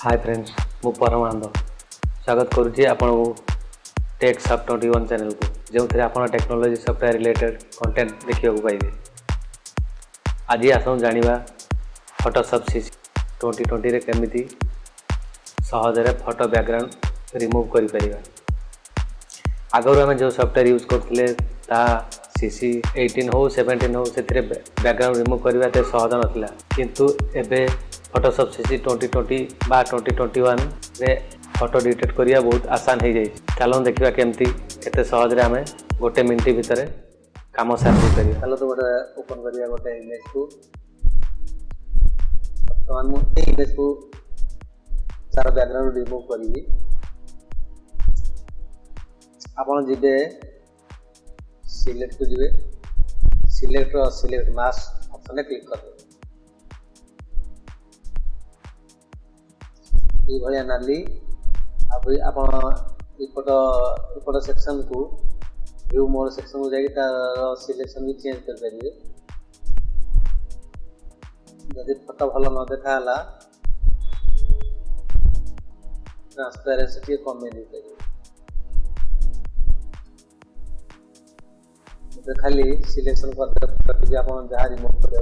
Hi friends मु परमानंद स्वागत करुँची आपण Techsoft21 चैनल को जो थे आप टेक्नोलोजी सॉफ्टवेयर रिलेटेड कंटेंट देखा पाइबे। आज आसू जाना फोटोशॉप CC 2020 रे केमिति सहजरे फोटो बैकग्राउंड रिमूव करि परिबा। आगରୁ ଆମେ जो सॉफ्टवेयर यूज करथिले ता CC 18 हो 17 हो से बैकग्राउंड रिमूव करबा ते सहज नथिला, किंतु एबे फोटोशॉप CC 2020 बा 2021 रे फोटो डिटेक्ट करिया बहुत आसान हो जाए। चलो देखा केमती केते सहज रे आमे गोटे मिनट भितर काम सारी करिया। चलो तो गोटे ओपन करिया गोटे इमेज को। वर्तमान मुझे इमेज को सारा बैकग्राउंड रिमूव करी। आपण जिबे सिलेक्ट को जिबे सिलेक्ट मास्क ऑप्शन क्लिक कर ये भलिया नाली अभी आप इपट सेक्शन को व्यू मोड सेक्शन को जाकि तार सिलेक्शन भी चेंज कर पारे। जदि फोटो भल न देखाला ट्रांसपेरेंसी कमे दे पारे। खाली सिलेक्शन करदे आप जहाँ रिमूव कर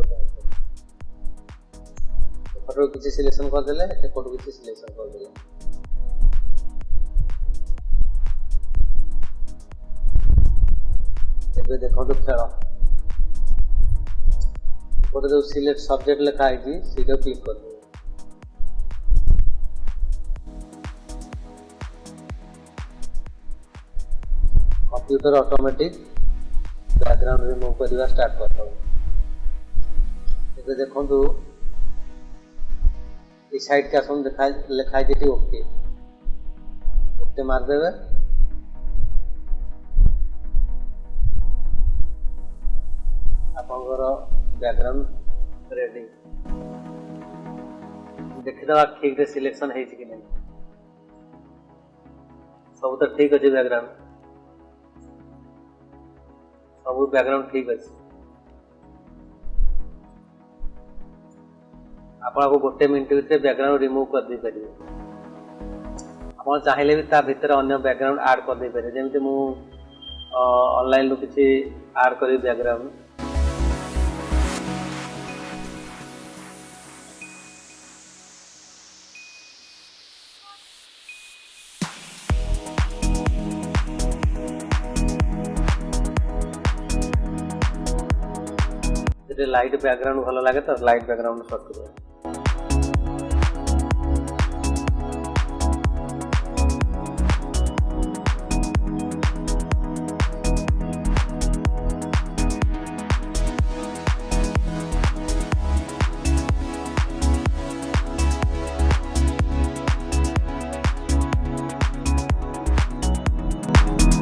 फोटो किसी सिलेक्शन करदे एपटू किसी सिलेक्शन करदे। एबे देखो तो खेल एपटे जो सिलेक्ट सब्जेक्ट लिखा है सीधा क्लिक कर दे। कंप्यूटर ऑटोमेटिक बैकग्राउंड रिमूव करवा स्टार्ट कर दो। एबे देखो इस साइड के आसन लिखा है ओके ओके मार देवे। आपनकर बैकग्राउंड रेडी देखिदवा ठीक रे सिलेक्शन है कि नहीं। सब तो ठीक अच्छे बैकग्राउंड सब बैकग्राउंड ठीक अच्छे। आपको गोटे मिनट भितर बैकग्राउंड रिमूव कर दे पारे। आप चाहिए भी ता भीतर अन्य बैकग्राउंड ऐड कर दे पारे। जमी मु ऑनलाइन रू किसी ऐड करी बैकग्राउंड लाइट बैकग्राउंड भल लगे तो लाइट बैकग्राउंड सर्च कर।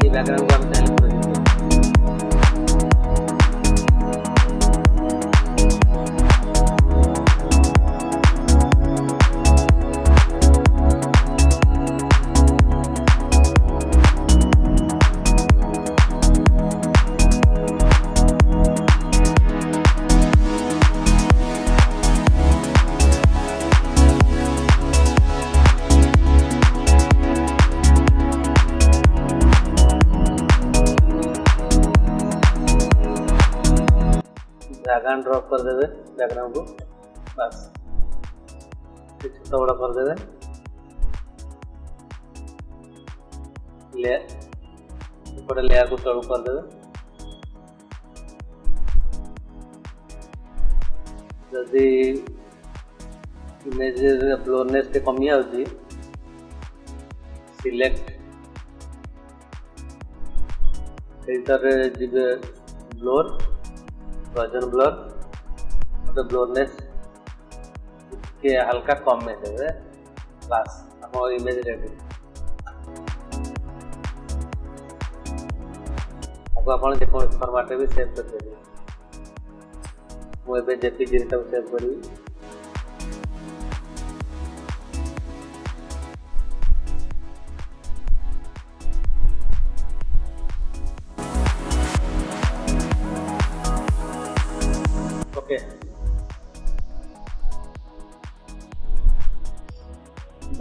ये बैकग्राउंड को हम सेलेक्ट कर ड्रैग एंड ड्रॉप कर देवे बैकग्राउंड को। बस छोटा बड़ा कर देवे। लेयर को तलू कर देवे। जदि इमेज ब्लोरनेस टे कमी आउची सिलेक्ट फिल्टर जिबे ब्लोर वर्जन ब्लर तो ब्लोरनेस के हल्का कम में देवे। बस हम इमेज रेडी। आपको आप जो फॉर्मेट भी सेव कर देंगे। मुझे जेपीजी सेव करी।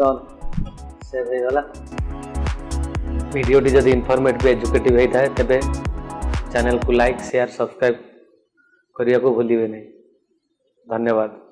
डन सेव हो गला। वीडियोटी जदि इनफॉर्मेटिव एजुकेटिव होता है तेबे चैनल को लाइक शेयर सब्सक्राइब करने को भूलिए नहीं। धन्यवाद।